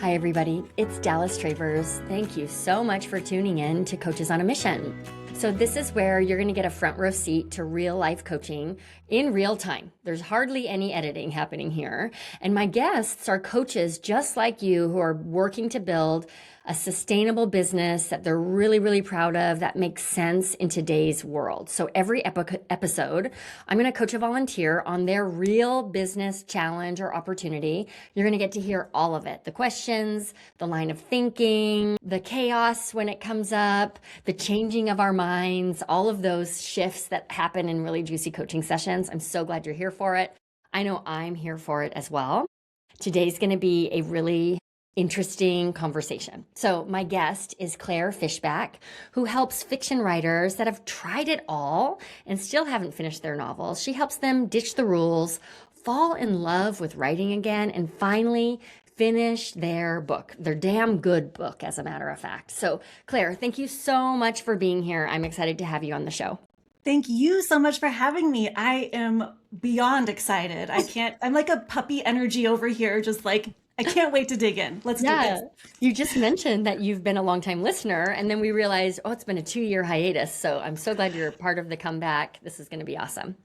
Hi, everybody. It's Dallas Travers. Thank you so much for tuning in to Coaches on a Mission. So this is where you're going to get a front row seat to real life coaching in real time. There's hardly any editing happening here. And my guests are coaches just like you who are working to build a sustainable business that they're really, really proud of that makes sense in today's world. So every episode, I'm going to coach a volunteer on their real business challenge or opportunity. You're going to get to hear all of it. The questions, the line of thinking, the chaos when it comes up, the changing of our minds, all of those shifts that happen in really juicy coaching sessions. I'm so glad you're here for it. I know I'm here for it as well. Today's going to be a really interesting conversation. So my guest is Claire Fishback, who helps fiction writers that have tried it all and still haven't finished their novels. She helps them ditch the rules, fall in love with writing again, and finally finish their book, their damn good book, as a matter of fact. So Claire, thank you so much for being here. I'm excited to have you on the show. Thank you so much for having me. I am beyond excited. I'm like a puppy energy over here, just like, I can't wait to dig in. Let's do this. You just mentioned that you've been a longtime listener, and then we realized, it's been a 2-year hiatus. So I'm so glad you're part of the comeback. This is going to be awesome.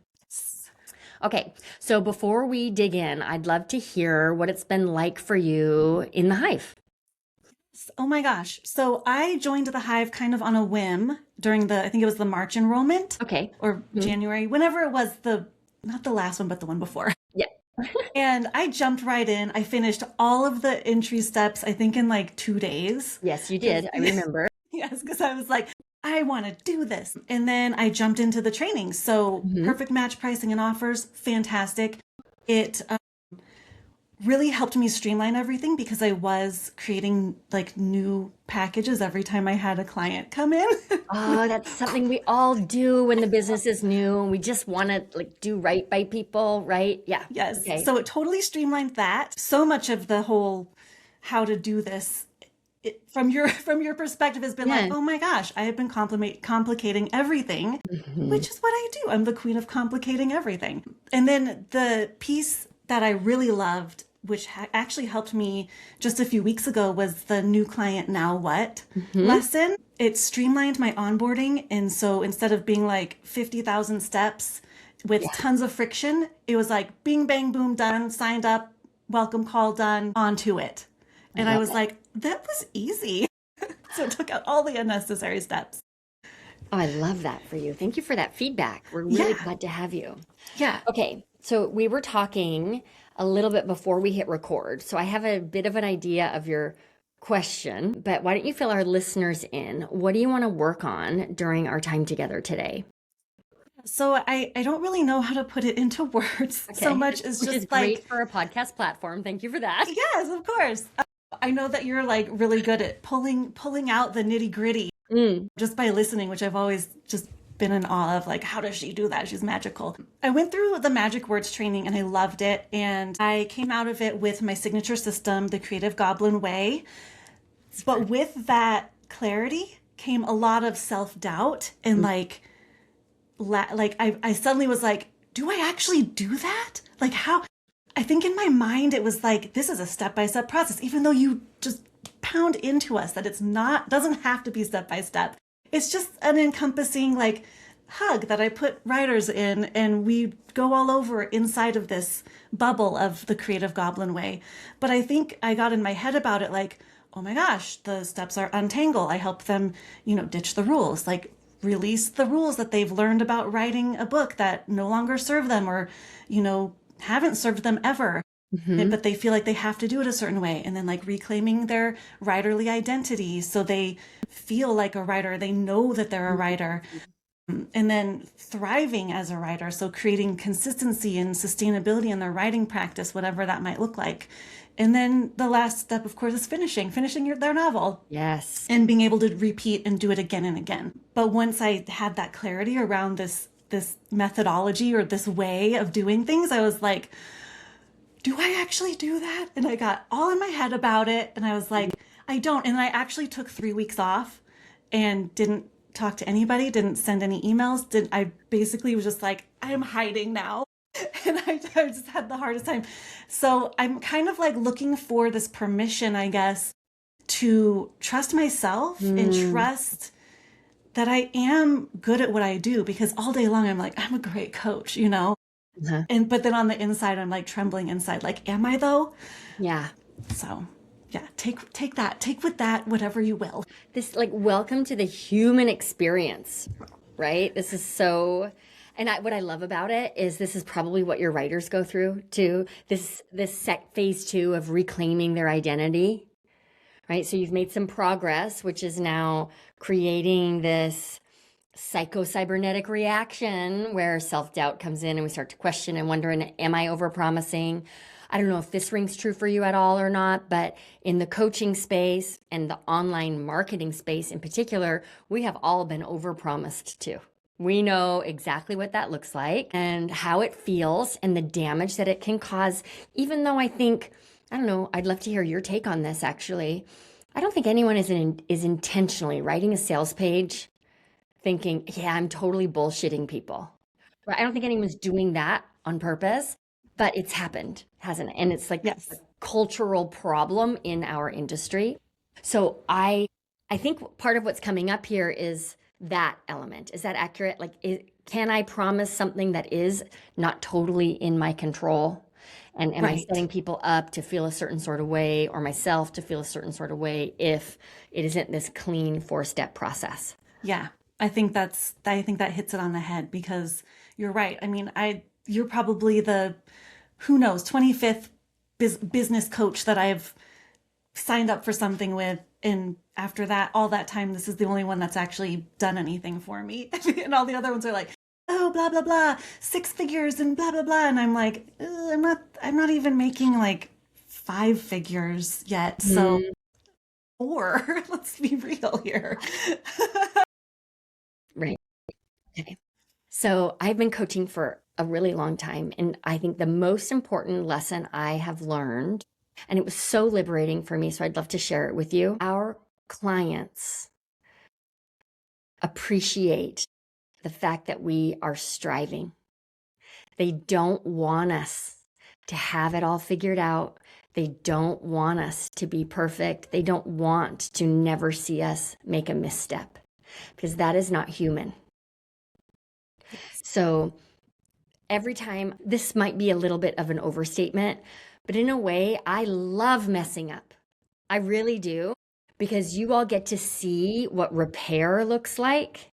Okay, so before we dig in, I'd love to hear what it's been like for you in the Hive. Oh my gosh. So I joined the Hive kind of on a whim during I think it was the March enrollment. Okay. Or January, whenever it was not the last one, but the one before. Yeah. And I jumped right in. I finished all of the entry steps, I think in like 2 days. Yes, you did. I remember. Yes, because I was like, I want to do this. And then I jumped into the training. So perfect match pricing and offers, fantastic. It really helped me streamline everything because I was creating like new packages every time I had a client come in. Oh, that's something we all do when the business is new and we just want to like do right by people, right? Yeah. Yes. Okay. So it totally streamlined that. So much of the whole how to do this from your perspective has been like, oh my gosh, I have been complicating everything, which is what I do. I'm the queen of complicating everything. And then the piece that I really loved, which actually helped me just a few weeks ago, was the new client now what lesson. It streamlined my onboarding. And so instead of being like 50,000 steps with tons of friction, it was like bing, bang, boom, done, signed up, welcome call done, on to it. And I was like, that was easy. So it took out all the unnecessary steps. Oh, I love that for you. Thank you for that feedback. We're really glad to have you. Yeah. Okay. So we were talking a little bit before we hit record. So I have a bit of an idea of your question, but why don't you fill our listeners in? What do you want to work on during our time together today? So I don't really know how to put it into words so much. It's just is like great for a podcast platform. Thank you for that. Yes, of course. I know that you're like really good at pulling out the nitty gritty just by listening, which I've always just been in awe of. Like, how does she do that? She's magical. I went through the magic words training and I loved it. And I came out of it with my signature system, the Creative Goblin Way. But with that clarity came a lot of self-doubt and I suddenly was like, do I actually do that? Like how? I think in my mind, it was like, this is a step-by-step process, even though you just pound into us that doesn't have to be step-by-step. It's just an encompassing like hug that I put writers in, and we go all over inside of this bubble of the Creative Goblin Way. But I think I got in my head about it like, oh my gosh, the steps are untangle. I help them, ditch the rules, like release the rules that they've learned about writing a book that no longer serve them or, haven't served them ever, but they feel like they have to do it a certain way. And then like reclaiming their writerly identity so they feel like a writer, they know that they're a writer, and then thriving as a writer. So creating consistency and sustainability in their writing practice, whatever that might look like. And then the last step, of course, is finishing their novel. Yes. And being able to repeat and do it again and again. But once I had that clarity around this methodology or this way of doing things, I was like, do I actually do that? And I got all in my head about it. And I was like, I don't. And I actually took 3 weeks off and didn't talk to anybody, didn't send any emails. I basically was just like, I'm hiding now. And I just had the hardest time. So I'm kind of like looking for this permission, I guess, to trust myself and trust that I am good at what I do, because all day long I'm like, I'm a great coach, you know? Uh-huh. But then on the inside, I'm like trembling inside, like, am I though? Yeah. So yeah, take that, take with that, whatever you will. This, like, welcome to the human experience, right? This is so, and what I love about it is this is probably what your writers go through too. This phase 2 of reclaiming their identity, right? So you've made some progress, which is now creating this psycho-cybernetic reaction where self-doubt comes in and we start to question and wondering, am I overpromising? I don't know if this rings true for you at all or not, but in the coaching space and the online marketing space in particular, we have all been overpromised too. We know exactly what that looks like and how it feels and the damage that it can cause, even though I think, I don't know, I'd love to hear your take on this actually. I don't think anyone is intentionally writing a sales page thinking, yeah, I'm totally bullshitting people. Right? I don't think anyone's doing that on purpose, but it's happened, hasn't it? And it's like Yes. a cultural problem in our industry. So I think part of what's coming up here is that element. Is that accurate? Like, can I promise something that is not totally in my control? And am I Right. setting people up to feel a certain sort of way, or myself to feel a certain sort of way, if it isn't this clean 4-step process? Yeah. I think that hits it on the head, because you're right. I mean, you're probably the, who knows, 25th business coach that I've signed up for something with. And after that, all that time, this is the only one that's actually done anything for me. And all the other ones are like, oh, blah, blah, blah, 6 figures and blah, blah, blah. And I'm like, I'm not even making like 5 figures yet. So, or let's be real here. Right. Okay. So I've been coaching for a really long time. And I think the most important lesson I have learned, and it was so liberating for me, so I'd love to share it with you. Our clients appreciate the fact that we are striving. They don't want us to have it all figured out. They don't want us to be perfect. They don't want to never see us make a misstep, because that is not human. So every time, this might be a little bit of an overstatement, but in a way, I love messing up. I really do, because you all get to see what repair looks like,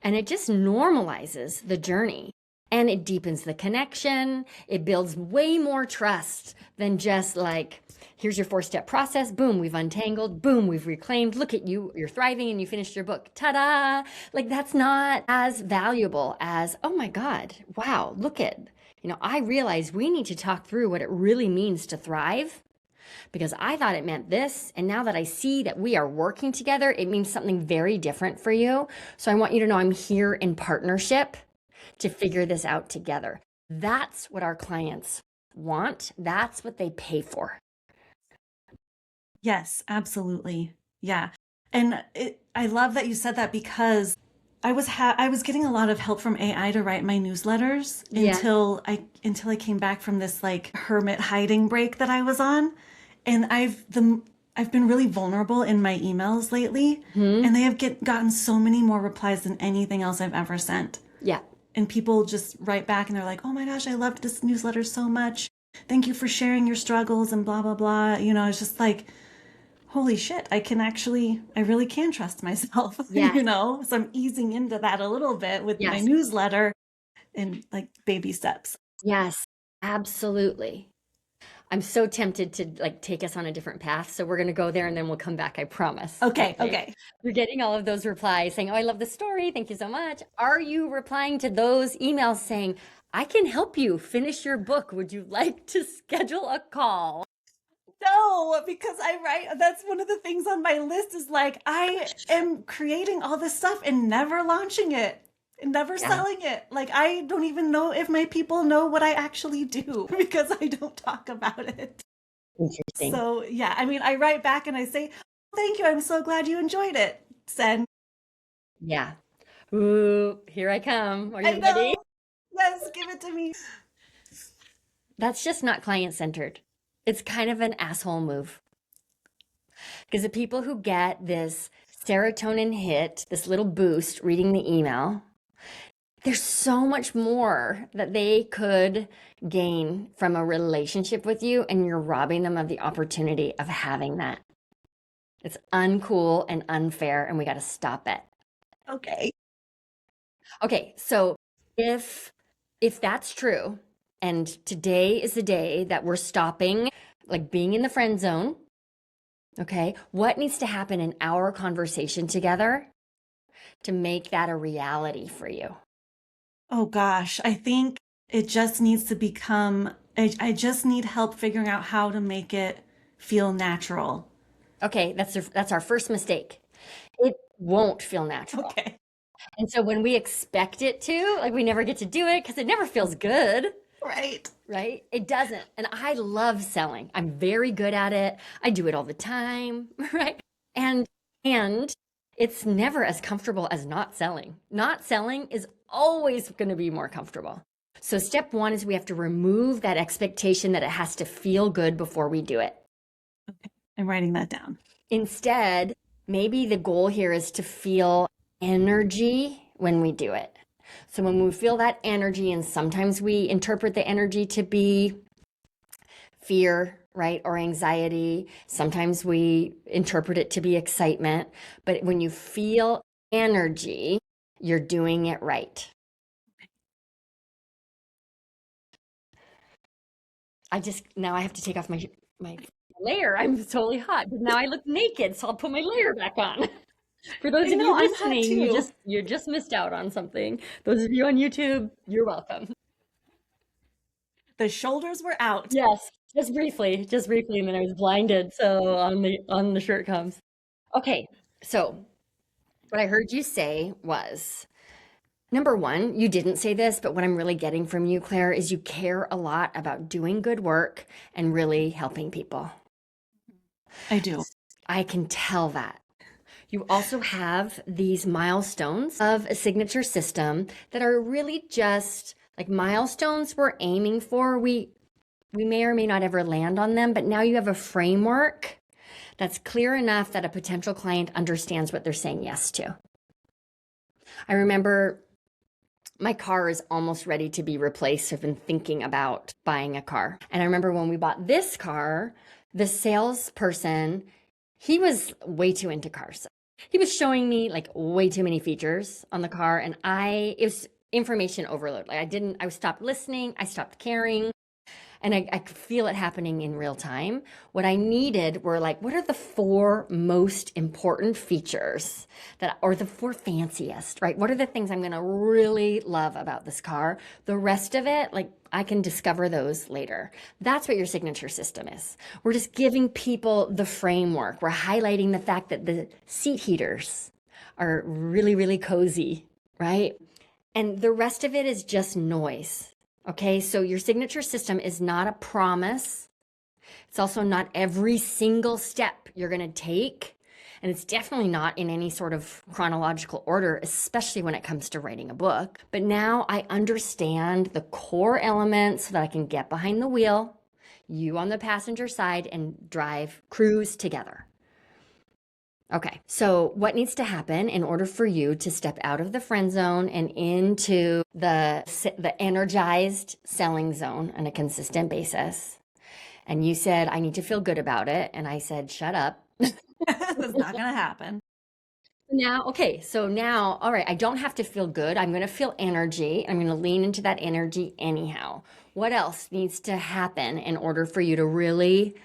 and it just normalizes the journey. And it deepens the connection. It builds way more trust than just like, here's your 4-step process. Boom, we've untangled. Boom, we've reclaimed. Look at you. You're thriving and you finished your book. Ta-da! Like, that's not as valuable as, oh my God, wow, look at, I realize we need to talk through what it really means to thrive, because I thought it meant this. And now that I see that we are working together, it means something very different for you. So I want you to know I'm here in partnership to figure this out together. That's what our clients want. That's what they pay for. Yes, absolutely. Yeah. And I love that you said that, because I was getting a lot of help from AI to write my newsletters until I came back from this like hermit hiding break that I was on. And I've been really vulnerable in my emails lately, and they have gotten so many more replies than anything else I've ever sent. Yeah. And people just write back and they're like, oh my gosh, I loved this newsletter so much. Thank you for sharing your struggles and blah, blah, blah. It's just like, holy shit, I really can trust myself, Yes. So I'm easing into that a little bit with my Yes. newsletter and like baby steps. Yes, absolutely. I'm so tempted to like take us on a different path. So we're going to go there and then we'll come back. I promise. Okay. You're getting all of those replies saying, oh, I love the story. Thank you so much. Are you replying to those emails saying, I can help you finish your book? Would you like to schedule a call? No, because that's one of the things on my list is like, I am creating all this stuff and never launching it. And never selling it. Like, I don't even know if my people know what I actually do, because I don't talk about it. Interesting. So, yeah, I mean, I write back and I say, thank you. I'm so glad you enjoyed it. Send. Yeah. Ooh, here I come. Are you ready? Yes, give it to me. That's just not client-centered. It's kind of an asshole move. Because the people who get this serotonin hit, this little boost reading the email, there's so much more that they could gain from a relationship with you, and you're robbing them of the opportunity of having that. It's uncool and unfair, and we got to stop it. Okay. Okay, so if that's true, and today is the day that we're stopping like being in the friend zone, okay, what needs to happen in our conversation together to make that a reality for you? Oh gosh, I think it just needs to become, I just need help figuring out how to make it feel natural. Okay, that's our first mistake. It won't feel natural. Okay. And so when we expect it to, like we never get to do it because it never feels good, Right. right? It doesn't. And I love selling. I'm very good at it. I do it all the time, right? And it's never as comfortable as not selling. Not selling is always going to be more comfortable. So step one is we have to remove that expectation that it has to feel good before we do it. Okay. I'm writing that down. Instead, maybe the goal here is to feel energy when we do it. So when we feel that energy, and sometimes we interpret the energy to be fear, right, or anxiety. Sometimes we interpret it to be excitement. But when you feel energy, you're doing it right. Now I have to take off my layer. I'm totally hot. But now I look naked, so I'll put my layer back on. For those of you listening, you just missed out on something. Those of you on YouTube, you're welcome. The shoulders were out. Yes, just briefly, and then I was blinded. So on the shirt comes. Okay, so what I heard you say was, number one, you didn't say this, but what I'm really getting from you, Claire, is you care a lot about doing good work and really helping people. I do. I can tell that. You also have these milestones of a signature system that are really just like milestones we're aiming for. We may or may not ever land on them, but now you have a framework that's clear enough that a potential client understands what they're saying yes to. I remember my car is almost ready to be replaced. I've been thinking about buying a car. And I remember when we bought this car, the salesperson, he was way too into cars. He was showing me like way too many features on the car, and it was information overload. Like I stopped listening, I stopped caring, and I could feel it happening in real time. What I needed were like, what are the 4 most important features or the 4 fanciest, right? What are the things I'm going to really love about this car? The rest of it, like I can discover those later. That's what your signature system is. We're just giving people the framework. We're highlighting the fact that the seat heaters are really, really cozy, right? And the rest of it is just noise. Okay, so your signature system is not a promise. It's also not every single step you're going to take. And it's definitely not in any sort of chronological order, especially when it comes to writing a book. But now I understand the core elements so that I can get behind the wheel, you on the passenger side, and cruise together. Okay, so what needs to happen in order for you to step out of the friend zone and into the energized selling zone on a consistent basis? And you said, I need to feel good about it. And I said, shut up. That's not going to happen. So now, all right, I don't have to feel good. I'm going to feel energy. I'm going to lean into that energy anyhow. What else needs to happen in order for you to really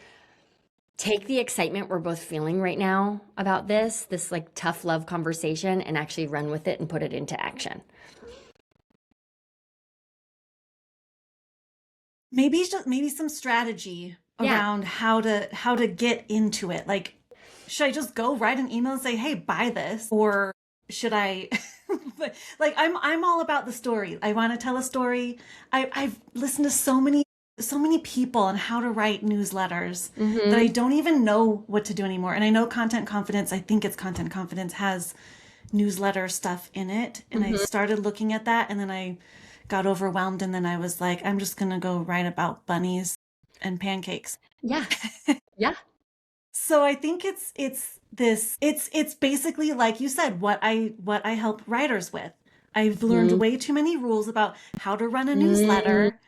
take the excitement we're both feeling right now about this like tough love conversation, and actually run with it and put it into action? Maybe some strategy around how to get into it. Like, should I just go write an email and say, hey, buy this? Or should I like I'm all about the story. I want to tell a story. I've listened to so many people on how to write newsletters that I don't even know what to do anymore. And I know Content Confidence, I think it's Content Confidence, has newsletter stuff in it. And I started looking at that, and then I got overwhelmed, and then I was like, I'm just gonna go write about bunnies and pancakes. Yeah. Yeah. So I think it's basically, like you said, what I help writers with. I've learned way too many rules about how to run a newsletter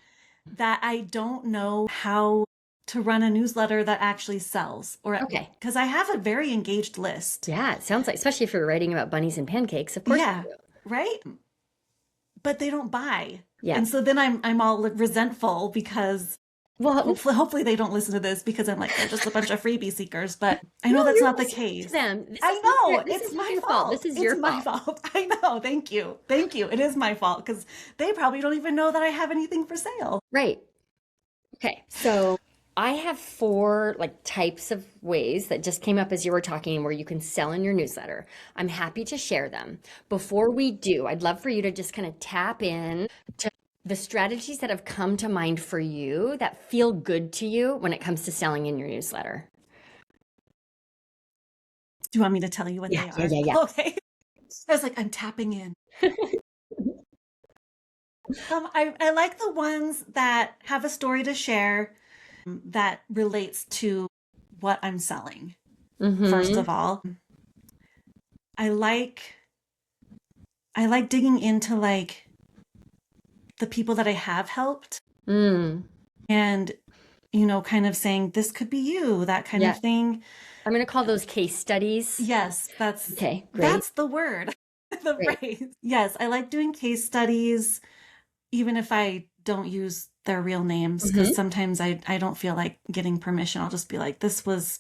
that I don't know how to run a newsletter that actually sells, or Okay. because I have a very engaged list. Yeah, it sounds like, especially if you're writing about bunnies and pancakes, of course you Yeah, do. right? But they don't buy. Yeah. And so then I'm all resentful because Well, hopefully they don't listen to this, because I'm like, they're just a bunch of freebie seekers, but I know that's you're not the listening to case. them. I know, This it's is my your fault. This is It's your my fault. fault. I know. Thank you. Thank you. It is my fault, because they probably don't even know that I have anything for sale. Right. Okay. So I have 4 like types of ways that just came up as you were talking where you can sell in your newsletter. I'm happy to share them. Before we do, I'd love for you to just kind of tap in to the strategies that have come to mind for you that feel good to you when it comes to selling in your newsletter. Do you want me to tell you what they are? Yeah. Okay. I was like, I'm tapping in. I like the ones that have a story to share that relates to what I'm selling. First of all, I like digging into like the people that I have helped, and kind of saying, this could be you, that kind of thing. I'm going to call those case studies. Yes, that's Okay, great. That's the word. The phrase. Yes, I like doing case studies, even if I don't use their real names, because sometimes I don't feel like getting permission. I'll just be like, this was,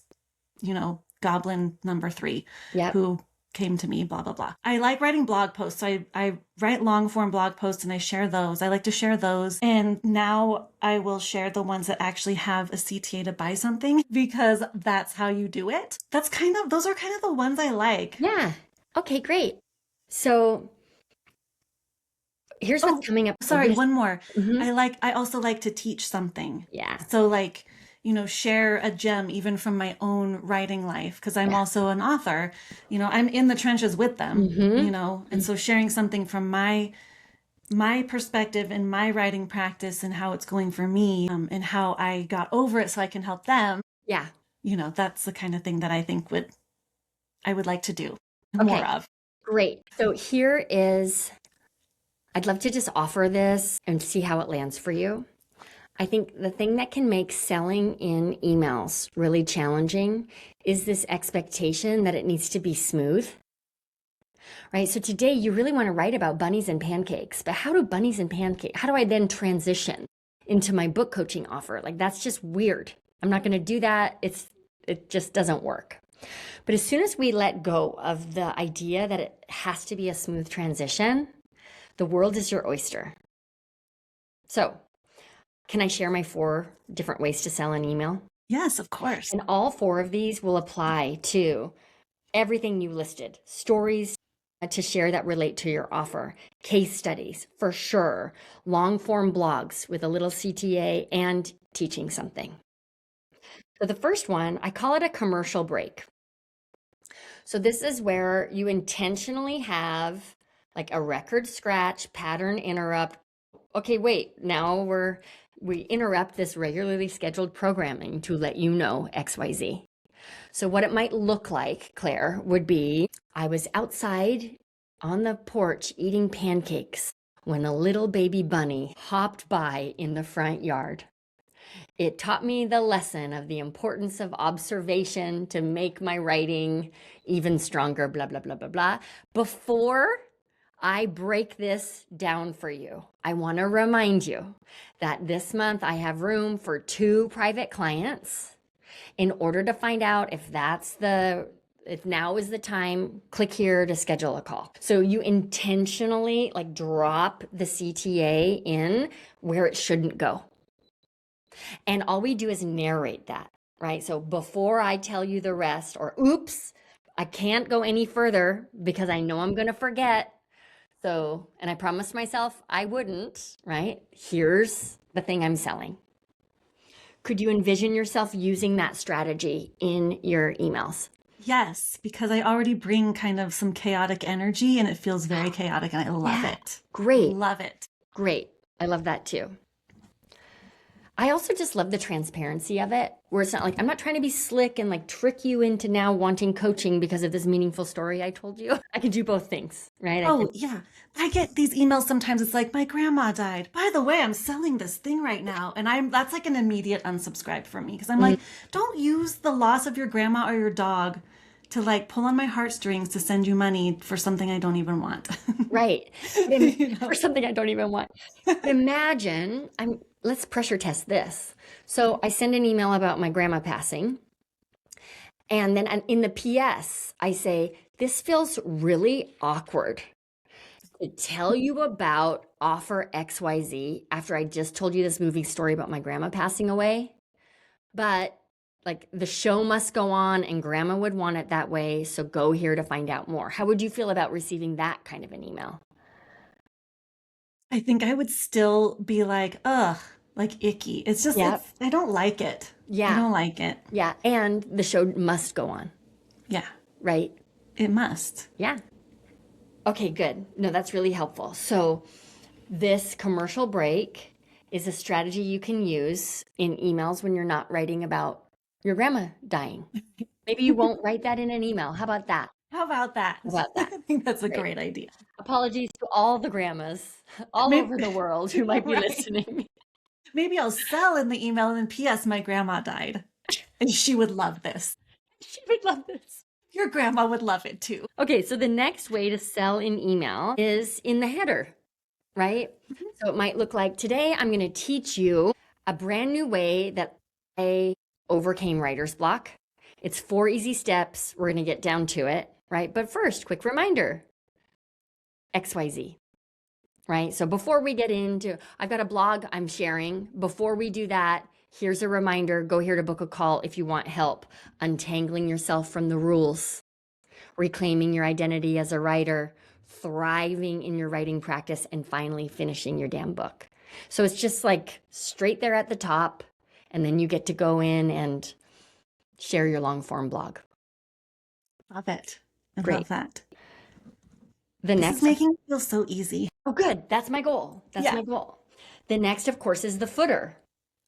Goblin number 3, who came to me, blah, blah, blah. I like writing blog posts. So I write long form blog posts and I share those. I like to share those. And now I will share the ones that actually have a CTA to buy something, because that's how you do it. Those are kind of the ones I like. Yeah. Okay, great. So here's what's coming up. Sorry, one more. I also like to teach something. Yeah. So like, share a gem even from my own writing life, because I'm also an author. I'm in the trenches with them, and so sharing something from my perspective and my writing practice and how it's going for me, and how I got over it so I can help them. Yeah. That's the kind of thing that I think I would like to do more of. Great. So I'd love to just offer this and see how it lands for you. I think the thing that can make selling in emails really challenging is this expectation that it needs to be smooth, right? So today you really want to write about bunnies and pancakes, but how do I then transition into my book coaching offer? Like, that's just weird. I'm not going to do that. It just doesn't work. But as soon as we let go of the idea that it has to be a smooth transition, the world is your oyster. So, can I share my 4 different ways to sell an email? Yes, of course. And all 4 of these will apply to everything you listed. Stories to share that relate to your offer. Case studies, for sure. Long form blogs with a little CTA and teaching something. So the first one, I call it a commercial break. So this is where you intentionally have like a record scratch, pattern interrupt. Okay, wait, now we interrupt this regularly scheduled programming to let you know XYZ. So what it might look like, Claire, would be, I was outside on the porch eating pancakes when a little baby bunny hopped by in the front yard. It taught me the lesson of the importance of observation to make my writing even stronger, blah, blah, blah, blah, blah. Before I break this down for you, I want to remind you that this month I have room for 2 private clients. In order to find out if now is the time, click here to schedule a call. So you intentionally like drop the CTA in where it shouldn't go. And all we do is narrate that, right? So before I tell you the rest, or oops, I can't go any further because I know I'm going to forget. So, and I promised myself I wouldn't, right? Here's the thing I'm selling. Could you envision yourself using that strategy in your emails? Yes, because I already bring kind of some chaotic energy and it feels very chaotic and I love it. Great. Love it. Great. I love that too. I also just love the transparency of it, where it's not like I'm not trying to be slick and like trick you into now wanting coaching because of this meaningful story I told you. I can do both things, right? Oh, yeah. I get these emails sometimes. It's like, my grandma died. By the way, I'm selling this thing right now. And that's like an immediate unsubscribe for me because I'm like, don't use the loss of your grandma or your dog to like pull on my heartstrings to send you money for something I don't even want. Right. You know? For something I don't even want. Imagine, let's pressure test this. So I send an email about my grandma passing. And then in the PS, I say, this feels really awkward to tell you about offer XYZ after I just told you this moving story about my grandma passing away. But like the show must go on and grandma would want it that way. So go here to find out more. How would you feel about receiving that kind of an email? I think I would still be like, ugh, like icky. It's just, Yep. I don't like it. Yeah. I don't like it. Yeah. And the show must go on, Yeah, right? it must. Yeah. Okay, good. No, that's really helpful. So this commercial break is a strategy you can use in emails when you're not writing about your grandma dying. Maybe you won't write that in an email. How about that? How about that? How about that? I think that's a Great. great idea. Apologies to all the grandmas all Maybe- over the world who might be Right. listening. Maybe I'll sell in the email and then P.S. my grandma died. And she would love this. She would love this. Your grandma would love it too. Okay, so the next way to sell in email is in the header, right? So it might look like, today I'm going to teach you a brand new way that I overcame writer's block. It's 4 easy steps. We're going to get down to it, right? But first, quick reminder, XYZ, right? So before we get into, I've got a blog I'm sharing. Before we do that, here's a reminder, go here to book a call if you want help untangling yourself from the rules, reclaiming your identity as a writer, thriving in your writing practice, and finally finishing your damn book. So it's just like straight there at the top, and then you get to go in and share your long form blog. Love it. I Great. love that. The This next, is making it feel so easy. oh, good. That's my goal. That's Yeah. my goal. The next, of course, is the footer.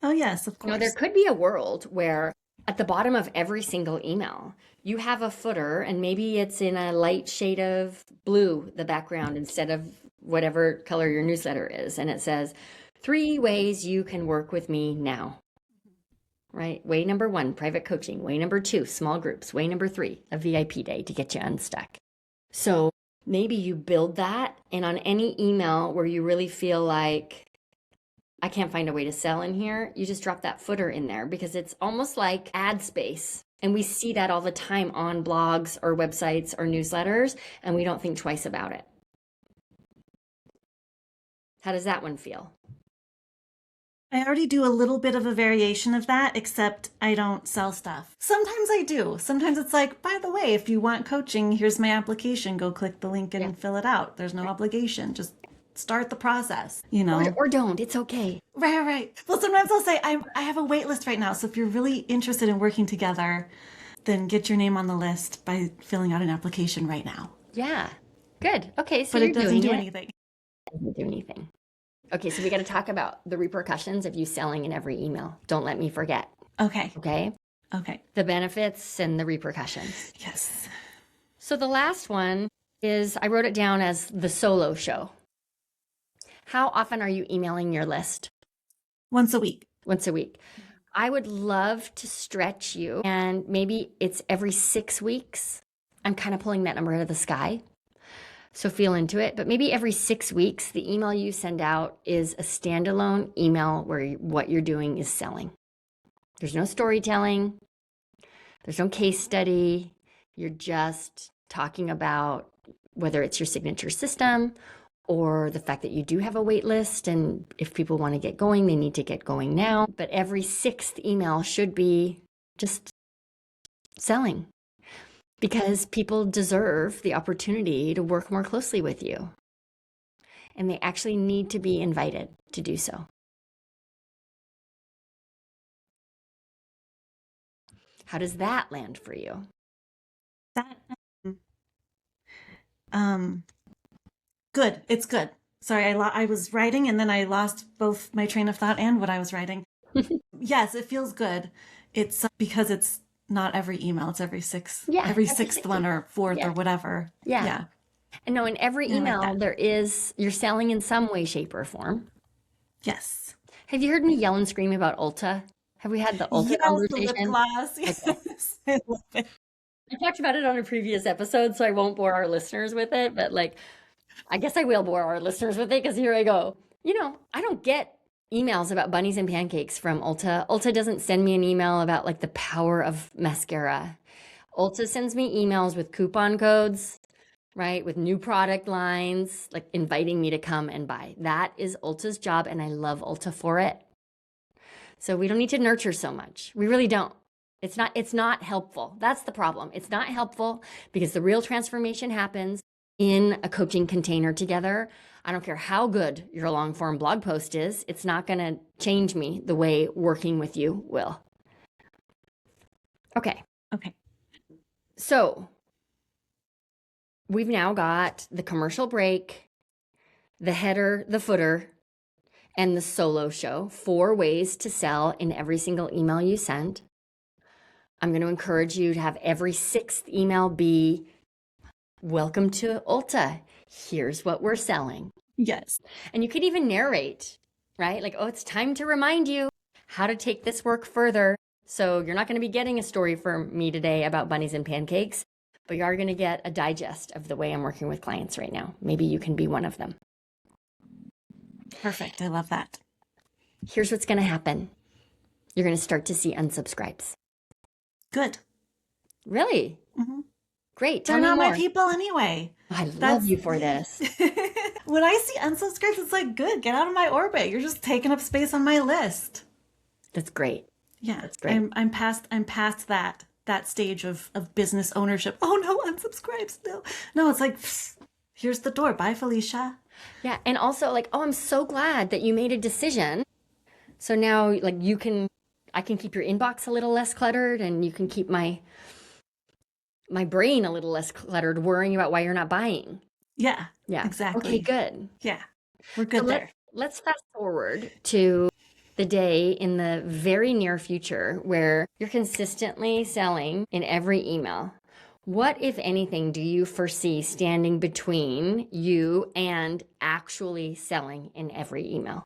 Oh, yes, of You course. know, there could be a world where at the bottom of every single email, you have a footer, and maybe it's in a light shade of blue, the background, instead of whatever color your newsletter is. And it says, 3 ways you can work with me now. Right? Way number 1, private coaching. Way number 2, small groups. Way number 3, a VIP day to get you unstuck. So maybe you build that, and on any email where you really feel like, I can't find a way to sell in here, you just drop that footer in there, because it's almost like ad space. And we see that all the time on blogs or websites or newsletters, and we don't think twice about it. How does that one feel? I already do a little bit of a variation of that, except I don't sell stuff. Sometimes I do. Sometimes it's like, by the way, if you want coaching, here's my application. Go click the link and fill it out. There's no obligation. Just start the process, you know? Or don't. It's okay. Right. Well, sometimes I'll say, I have a wait list right now. So if you're really interested in working together, then get your name on the list by filling out an application right now. Yeah. Good. Okay. So But you're it doesn't doing do it. anything. It doesn't do anything. Okay. So we got to talk about the repercussions of you selling in every email. Don't let me forget. Okay. Okay. The benefits and the repercussions. Yes. So the last one is, I wrote it down as the solo show. How often are you emailing your list? Once a week. Once a week. I would love to stretch you, and maybe it's every 6 weeks. I'm kind of pulling that number out of the sky. So feel into it. But maybe every 6 weeks, the email you send out is a standalone email where what you're doing is selling. There's no storytelling. There's no case study. You're just talking about whether it's your signature system or the fact that you do have a wait list, and if people want to get going, they need to get going now. But every 6th email should be just selling, because people deserve the opportunity to work more closely with you, and they actually need to be invited to do so. How does that land for you? That good. It's good. Sorry, I was writing and then I lost both my train of thought and what I was writing. Yes, it feels good. It's because it's not every email. It's every sixth one or fourth or whatever. Yeah. And no, in every email you're selling in some way, shape, or form. Yes. Have you heard me yell and scream about Ulta? Have we had the Ulta conversation? The lip gloss. Yes. Okay. I love it. I talked about it on a previous episode, so I won't bore our listeners with it, but like, I guess I will bore our listeners with it because here I go. I don't get emails about bunnies and pancakes from Ulta. Ulta doesn't send me an email about like the power of mascara. Ulta sends me emails with coupon codes, right? With new product lines, like inviting me to come and buy. That is Ulta's job, and I love Ulta for it. So we don't need to nurture so much. We really don't. It's not helpful. That's the problem. It's not helpful because the real transformation happens in a coaching container together. I don't care how good your long form blog post is. It's not going to change me the way working with you will. Okay. So we've now got the commercial break, the header, the footer, and the solo show. 4 ways to sell in every single email you send. I'm going to encourage you to have every 6th email be, welcome to Ulta. Here's what we're selling. Yes. And you could even narrate, right? Like, oh, it's time to remind you how to take this work further. So you're not going to be getting a story from me today about bunnies and pancakes, but you are going to get a digest of the way I'm working with clients right now. Maybe you can be one of them. Perfect. I love that. Here's what's going to happen. You're going to start to see unsubscribes. Good. Really? Mm-hmm. Great. They're not my people anyway. I love you for this. When I see unsubscribes, it's like, good, get out of my orbit. You're just taking up space on my list. That's great. Yeah, that's great. I'm past that stage of business ownership. Oh no, unsubscribes. No, it's like, here's the door. Bye, Felicia. Yeah, and also like, oh, I'm so glad that you made a decision. So now, like, I can keep your inbox a little less cluttered, and you can keep my brain a little less cluttered, worrying about why you're not buying. Yeah, yeah, exactly. Okay, good. Yeah, we're good there. Let's fast forward to the day in the very near future where you're consistently selling in every email. What, if anything, do you foresee standing between you and actually selling in every email?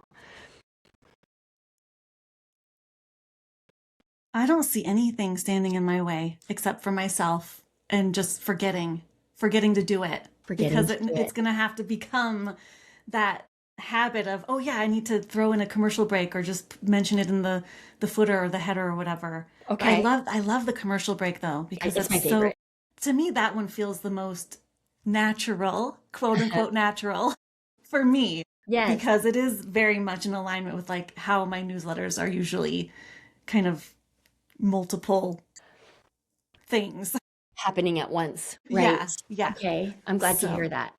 I don't see anything standing in my way except for myself and just forgetting to do it. Because it's going to have to become that habit of, oh yeah, I need to throw in a commercial break or just mention it in the footer or the header or whatever. Okay. I love the commercial break though, because it's my favorite. To me, that one feels the most natural, quote unquote natural for me. Yes. Because it is very much in alignment with like how my newsletters are usually kind of multiple things happening at once, right? Yeah. Okay, I'm glad to hear that.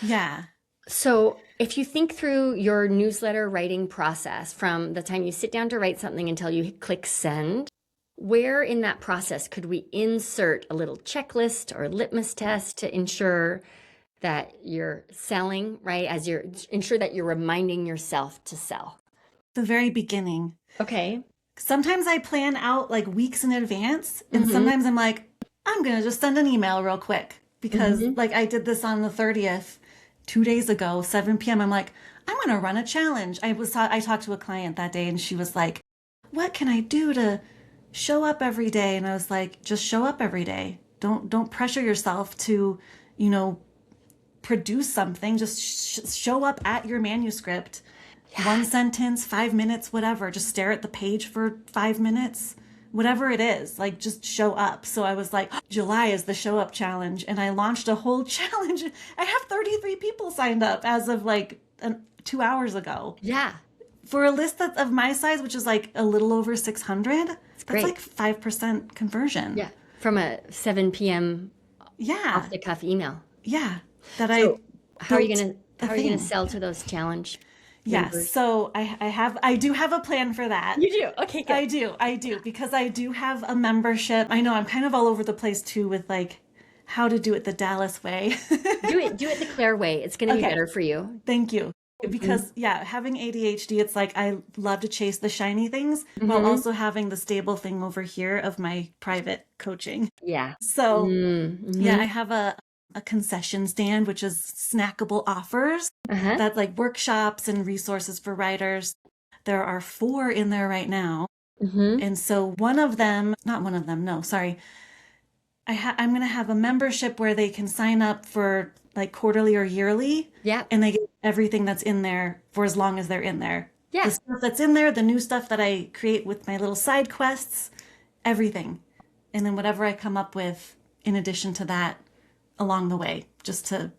Yeah. So if you think through your newsletter writing process from the time you sit down to write something until you click send, where in that process could we insert a little checklist or litmus test to ensure that you're selling, right? Ensure that you're reminding yourself to sell. The very beginning. Okay. Sometimes I plan out like weeks in advance, and sometimes I'm like, I'm going to just send an email real quick because like I did this on the 30th, 2 days ago, 7 p.m. I'm like, I'm going to run a challenge. I talked to a client that day and she was like, what can I do to show up every day? And I was like, just show up every day. Don't pressure yourself to, produce something. Just show up at your manuscript. Yeah. 1 sentence, 5 minutes, whatever. Just stare at the page for 5 minutes. Whatever it is, like just show up. So I was like, July is the show up challenge. And I launched a whole challenge. I have 33 people signed up as of like 2 hours ago. Yeah. For a list that's of my size, which is like a little over 600, that's like 5% conversion. Yeah. From a 7 p.m. off the cuff email. Yeah. How are you gonna sell to those challenge? Yes. So I do have a plan for that. You do? Okay, good. I do because I do have a membership. I know I'm kind of all over the place too with like how to do it the Dallas way. do it the Claire way. It's going to be better for you. Thank you. Because, yeah, having ADHD, it's like I love to chase the shiny things while also having the stable thing over here of my private coaching. Yeah. So, Mm-hmm. yeah, I have a concession stand, which is snackable offers. That's like workshops and resources for writers. There are 4 in there right now. And so one of them, not one of them, no, sorry. I'm going to have a membership where they can sign up for like quarterly or yearly. Yeah. And they get everything that's in there for as long as they're in there. Yeah. The stuff that's in there, the new stuff that I create with my little side quests, everything. And then whatever I come up with in addition to that along the way, just to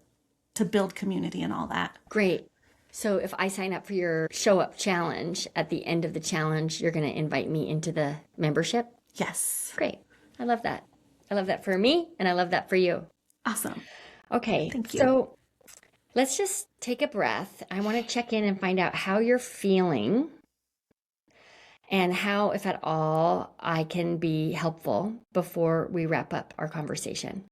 build community and all that. Great. So if I sign up for your show up challenge, at the end of the challenge, you're going to invite me into the membership? Yes. Great. I love that. I love that for me, and I love that for you. Awesome. Okay. Thank you. So let's just take a breath. I want to check in and find out how you're feeling and how, if at all, I can be helpful before we wrap up our conversation.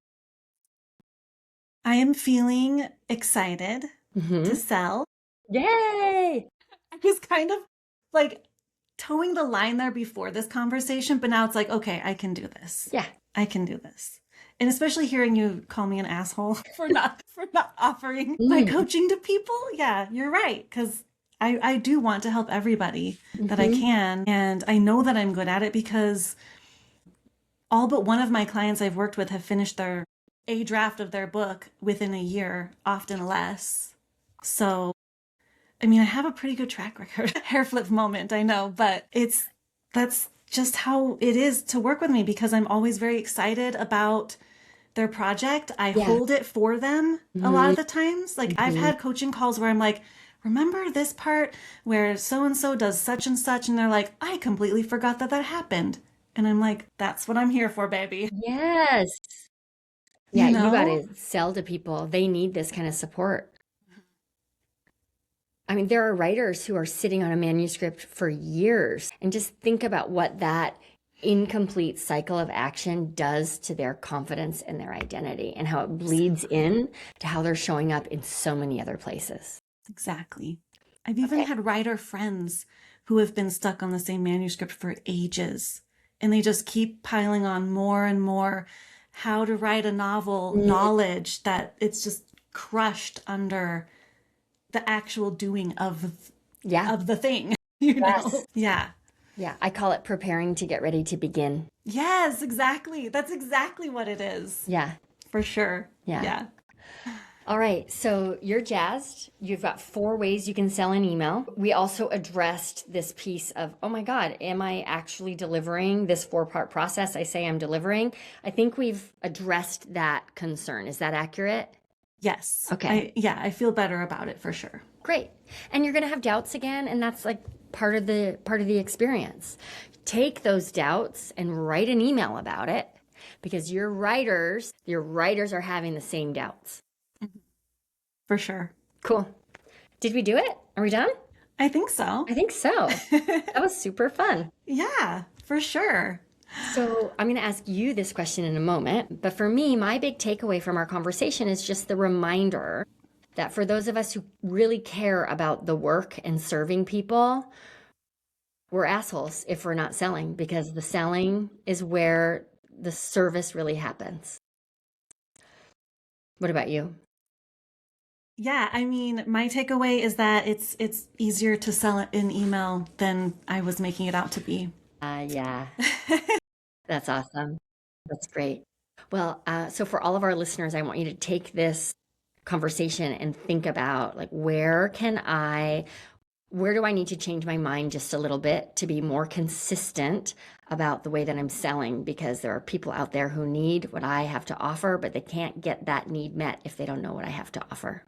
I am feeling excited to sell. Yay! I was kind of like towing the line there before this conversation, but now it's like, okay, I can do this. Yeah. I can do this. And especially hearing you call me an asshole for not offering my coaching to people. Yeah, you're right. Because I do want to help everybody that I can. And I know that I'm good at it because all but one of my clients I've worked with have finished a draft of their book within a year, often less. So, I mean, I have a pretty good track record. Hair flip moment, I know, but that's just how it is to work with me because I'm always very excited about their project. I hold it for them a lot of the times. Like I've had coaching calls where I'm like, remember this part where so-and-so does such and such? And they're like, I completely forgot that happened. And I'm like, that's what I'm here for, baby. Yes. Yeah, you got to sell to people. They need this kind of support. I mean, there are writers who are sitting on a manuscript for years, and just think about what that incomplete cycle of action does to their confidence and their identity and how it bleeds in to how they're showing up in so many other places. Exactly. I've even had writer friends who have been stuck on the same manuscript for ages, and they just keep piling on more and more how to write a novel knowledge that it's just crushed under the actual doing of the thing, you know? Yeah. Yeah. I call it preparing to get ready to begin. Yes, exactly. That's exactly what it is. Yeah. For sure. Yeah. All right. So you're jazzed. You've got 4 ways you can sell an email. We also addressed this piece of, oh my God, am I actually delivering this 4-part process? I say I'm delivering. I think we've addressed that concern. Is that accurate? Yes. Okay. I feel better about it for sure. Great. And you're going to have doubts again, and that's like part of the experience. Take those doubts and write an email about it because your writers are having the same doubts. For sure. Cool. Did we do it? Are we done? I think so. I think so. That was super fun. Yeah, for sure. So I'm going to ask you this question in a moment. But for me, my big takeaway from our conversation is just the reminder that for those of us who really care about the work and serving people, we're assholes if we're not selling, because the selling is where the service really happens. What about you? Yeah, I mean, my takeaway is that it's easier to sell an email than I was making it out to be. Yeah. That's awesome. That's great. Well, so for all of our listeners, I want you to take this conversation and think about, like, where do I need to change my mind just a little bit to be more consistent about the way that I'm selling? Because there are people out there who need what I have to offer, but they can't get that need met if they don't know what I have to offer.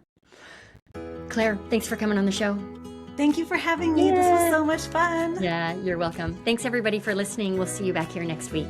Claire, thanks for coming on the show. Thank you for having me. This was so much fun. Yeah, you're welcome. Thanks everybody for listening. We'll see you back here next week.